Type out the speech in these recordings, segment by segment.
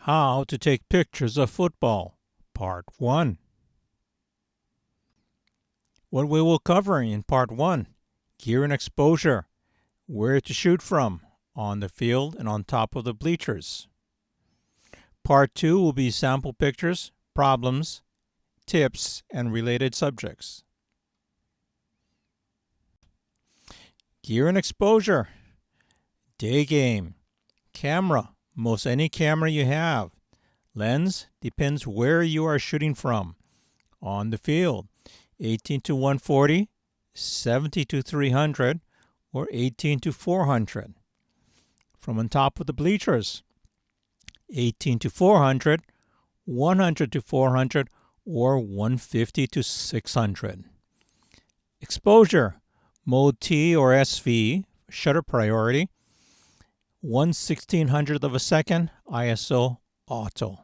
How to take pictures of football, Part 1. What we will cover in Part 1, gear and exposure, where to shoot from, on the field and on top of the bleachers. Part 2 will be sample pictures, problems, tips, and related subjects. Gear and exposure, day game, camera, most any camera you have. Lens depends where you are shooting from. On the field, 18-140, 70-300, or 18-400. From on top of the bleachers, 18-400, 100-400, or 150-600. Exposure, mode T or SV, shutter priority, 1/1600th of a second, ISO auto.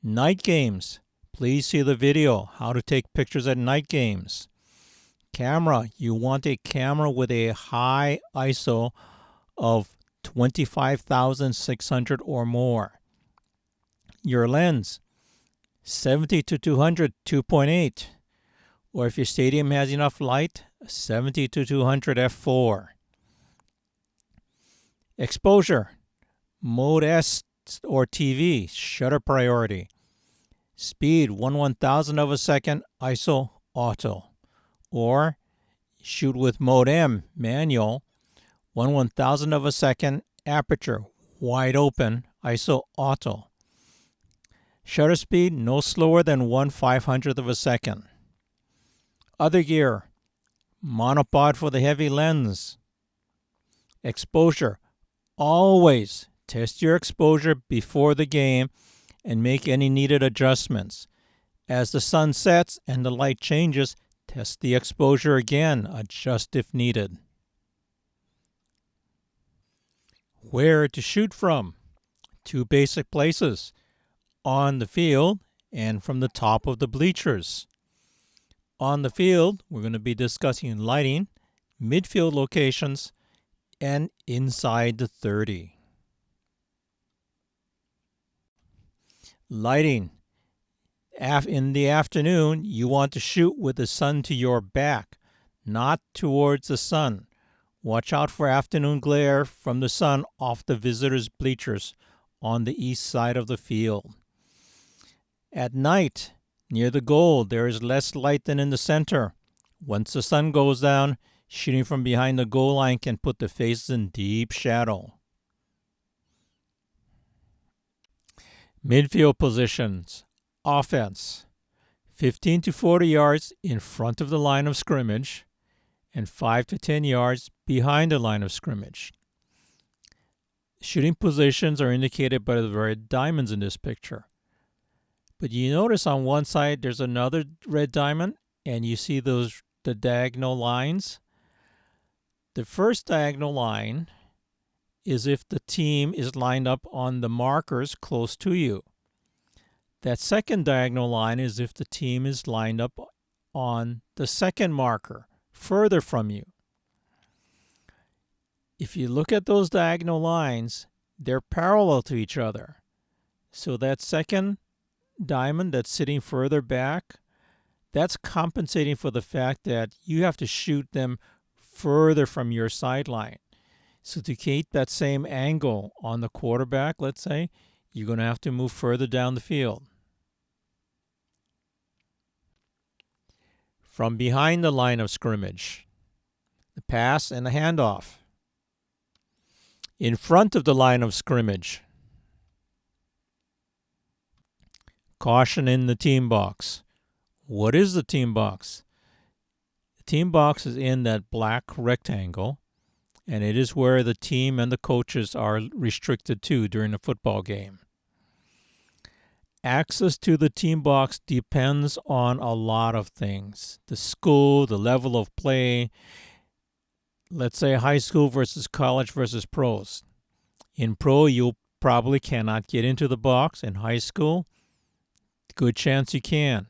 Night games. Please see the video, how to take pictures at night games. Camera. You want a camera with a high ISO of 25,600 or more. Your lens. 70-200, 2.8. Or if your stadium has enough light, 70-200 f4. Exposure, mode S or TV, shutter priority. Speed, 1/1000th of a second, ISO auto. Or shoot with mode M, manual, 1/1000th of a second, aperture, wide open, ISO auto. Shutter speed, no slower than 1/500th of a second. Other gear, monopod for the heavy lens. Exposure, always test your exposure before the game and make any needed adjustments. As the sun sets and the light changes, test the exposure again, adjust if needed. Where to shoot from? Two basic places, on the field and from the top of the bleachers. On the field, we're going to be discussing lighting, midfield locations, and inside the 30. Lighting. In the afternoon, you want to shoot with the sun to your back, not towards the sun. Watch out for afternoon glare from the sun off the visitors' bleachers on the east side of the field. At night, near the goal, there is less light than in the center. Once the sun goes down, shooting from behind the goal line can put the faces in deep shadow. Midfield positions. Offense. 15-40 yards in front of the line of scrimmage and 5-10 yards behind the line of scrimmage. Shooting positions are indicated by the red diamonds in this picture. But you notice on one side there's another red diamond and you see the diagonal lines. The first diagonal line is if the team is lined up on the markers close to you. That second diagonal line is if the team is lined up on the second marker, further from you. If you look at those diagonal lines, they're parallel to each other. So that second diamond that's sitting further back, that's compensating for the fact that you have to shoot them further from your sideline. So to keep that same angle on the quarterback, let's say, you're going to have to move further down the field. From behind the line of scrimmage, the pass and the handoff. In front of the line of scrimmage, caution in the team box. What is the team box? The team box is in that black rectangle, and it is where the team and the coaches are restricted to during a football game. Access to the team box depends on a lot of things. The school, the level of play, let's say high school versus college versus pros. In pro, you probably cannot get into the box. In high school, good chance you can.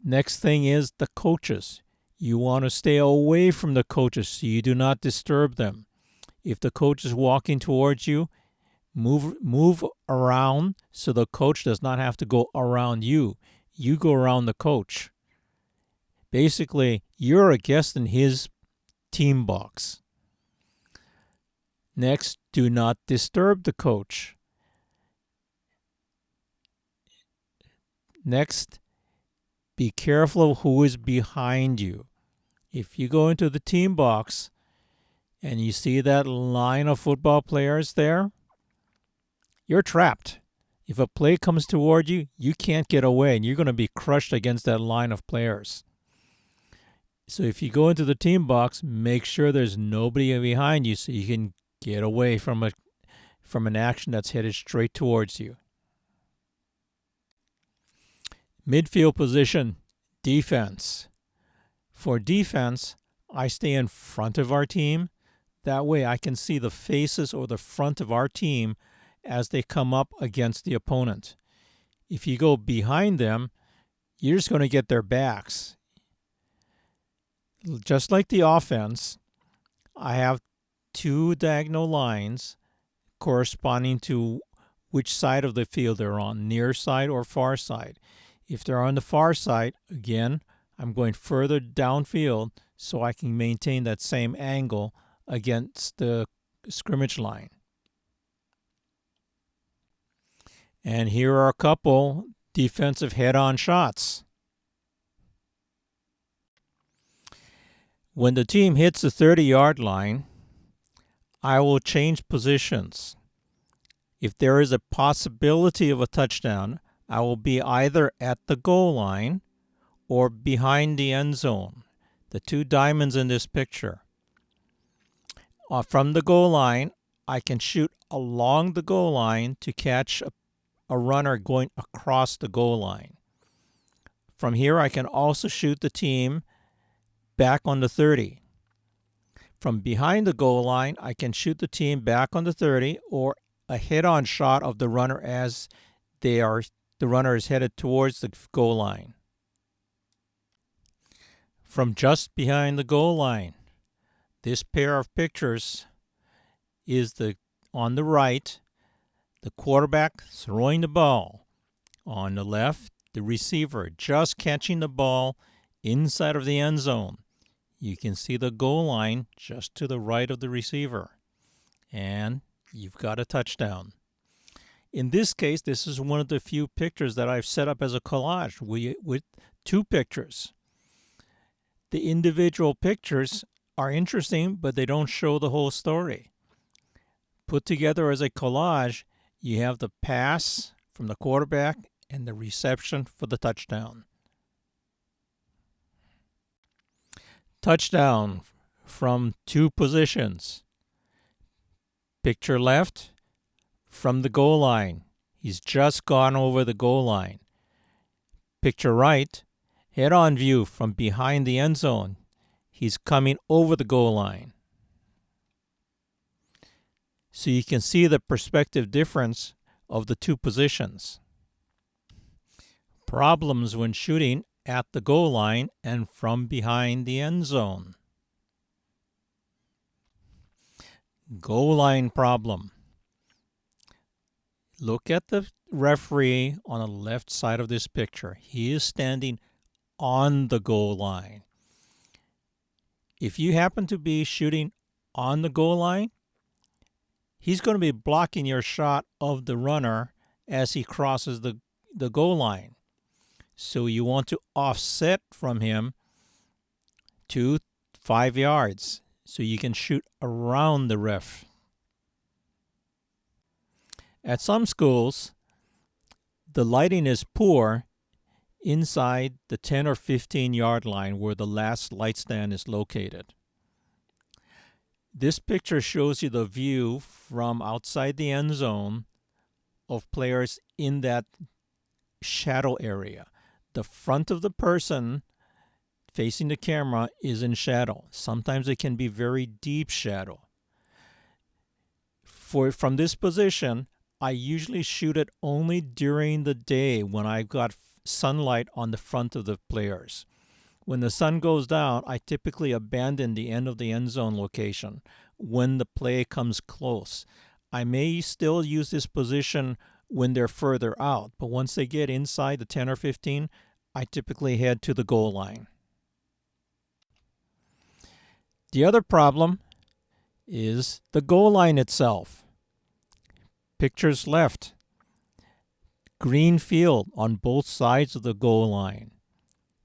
Next thing is the coaches. You want to stay away from the coaches so you do not disturb them. If the coach is walking towards you, Move around so the coach does not have to go around you. You go around the coach. Basically, you're a guest in his team box. Next, do not disturb the coach. Next, be careful of who is behind you. If you go into the team box and you see that line of football players there, you're trapped. If a play comes toward you, you can't get away and you're going to be crushed against that line of players. So if you go into the team box, make sure there's nobody behind you so you can get away from an action that's headed straight towards you. Midfield position, defense. For defense, I stay in front of our team. That way I can see the faces or the front of our team as they come up against the opponent. If you go behind them, you're just going to get their backs. Just like the offense, I have two diagonal lines corresponding to which side of the field they're on, near side or far side. If they're on the far side, again, I'm going further downfield so I can maintain that same angle against the scrimmage line. And here are a couple defensive head-on shots. When the team hits the 30-yard line, I will change positions. If there is a possibility of a touchdown, I will be either at the goal line or behind the end zone, the two diamonds in this picture. From the goal line, I can shoot along the goal line to catch a runner going across the goal line. From here, I can also shoot the team back on the 30. From behind the goal line, I can shoot the team back on the 30 or a head-on shot of the runner as the runner is headed towards the goal line. From just behind the goal line, this pair of pictures is on the right, the quarterback throwing the ball. On the left, the receiver just catching the ball inside of the end zone. You can see the goal line just to the right of the receiver. And you've got a touchdown. In this case, this is one of the few pictures that I've set up as a collage with two pictures. The individual pictures are interesting, but they don't show the whole story. Put together as a collage, you have the pass from the quarterback and the reception for the touchdown. Touchdown from two positions. Picture left, from the goal line. He's just gone over the goal line. Picture right, head-on view from behind the end zone. He's coming over the goal line. So you can see the perspective difference of the two positions. Problems when shooting at the goal line and from behind the end zone. Goal line problem. Look at the referee on the left side of this picture. He is standing on the goal line. If you happen to be shooting on the goal line, he's going to be blocking your shot of the runner as he crosses the goal line. So you want to offset from him 2-5 yards so you can shoot around the ref. At some schools, the lighting is poor inside the 10 or 15 yard line where the last light stand is located. This picture shows you the view from outside the end zone of players in that shadow area. The front of the person facing the camera is in shadow. Sometimes it can be very deep shadow. From this position, I usually shoot it only during the day when I've got sunlight on the front of the players. When the sun goes down, I typically abandon the end of the end zone location when the play comes close. I may still use this position when they're further out, but once they get inside the 10 or 15, I typically head to the goal line. The other problem is the goal line itself. Pictures left. Green field on both sides of the goal line.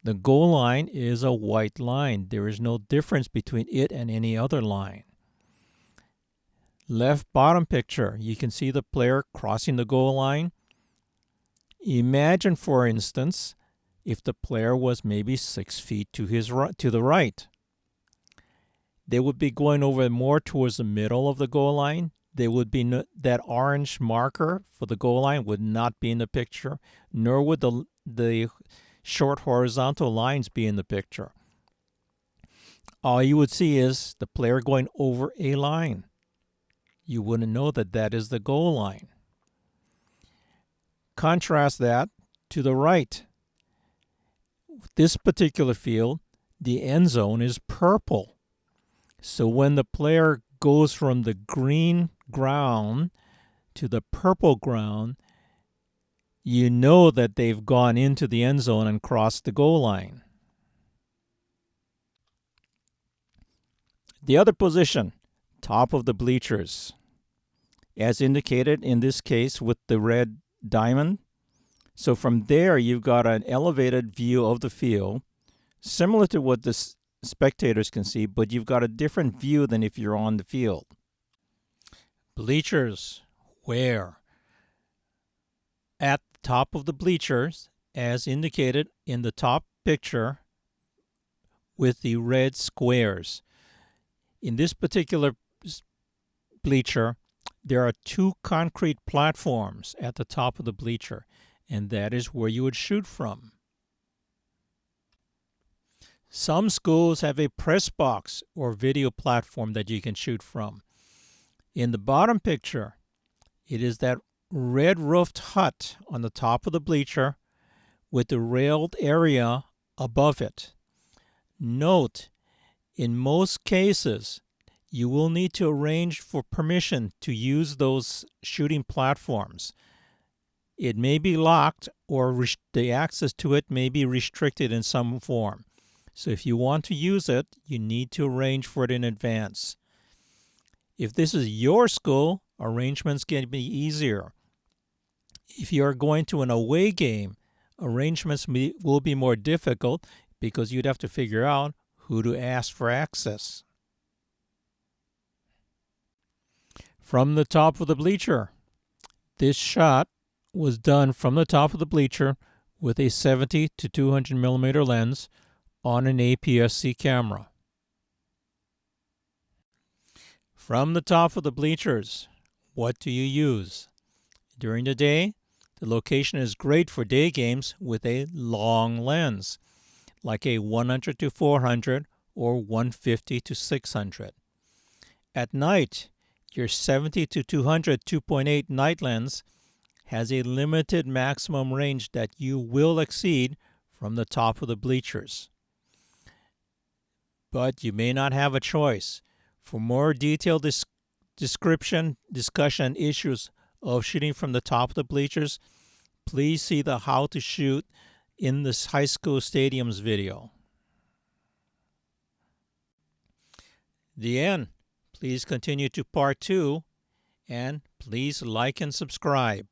The goal line is a white line. There is no difference between it and any other line. Left bottom picture, you can see the player crossing the goal line. Imagine, for instance, if the player was maybe 6 feet to the right. They would be going over more towards the middle of the goal line. They would be that orange marker for the goal line would not be in the picture, nor would the short horizontal lines be in the picture. All you would see is the player going over a line. You wouldn't know that that is the goal line. Contrast that to the right. This particular field, the end zone is purple. So when the player goes from the green ground to the purple ground, you know that they've gone into the end zone and crossed the goal line. The other position, top of the bleachers. As indicated in this case with the red diamond. So from there, you've got an elevated view of the field, similar to what the spectators can see, but you've got a different view than if you're on the field. Bleachers, where? At the top of the bleachers, as indicated in the top picture with the red squares. In this particular bleacher, there are 2 concrete platforms at the top of the bleacher, and that is where you would shoot from. Some schools have a press box or video platform that you can shoot from. In the bottom picture, it is that red roofed hut on the top of the bleacher with the railed area above it. Note, in most cases, you will need to arrange for permission to use those shooting platforms. It may be locked or the access to it may be restricted in some form. So if you want to use it, you need to arrange for it in advance. If this is your school, arrangements can be easier. If you are going to an away game, arrangements will be more difficult because you'd have to figure out who to ask for access. From the top of the bleacher, this shot was done from the top of the bleacher with a 70 to 200 millimeter lens on an APS-C camera. From the top of the bleachers, what do you use? During the day, the location is great for day games with a long lens, like a 100 to 400 or 150 to 600. At night, your 70 to 200 2.8 night lens has a limited maximum range that you will exceed from the top of the bleachers. But you may not have a choice. For more detailed discussion, issues of shooting from the top of the bleachers, please see the How to Shoot in the High School Stadiums video. The end. Please continue to part 2, and please like and subscribe.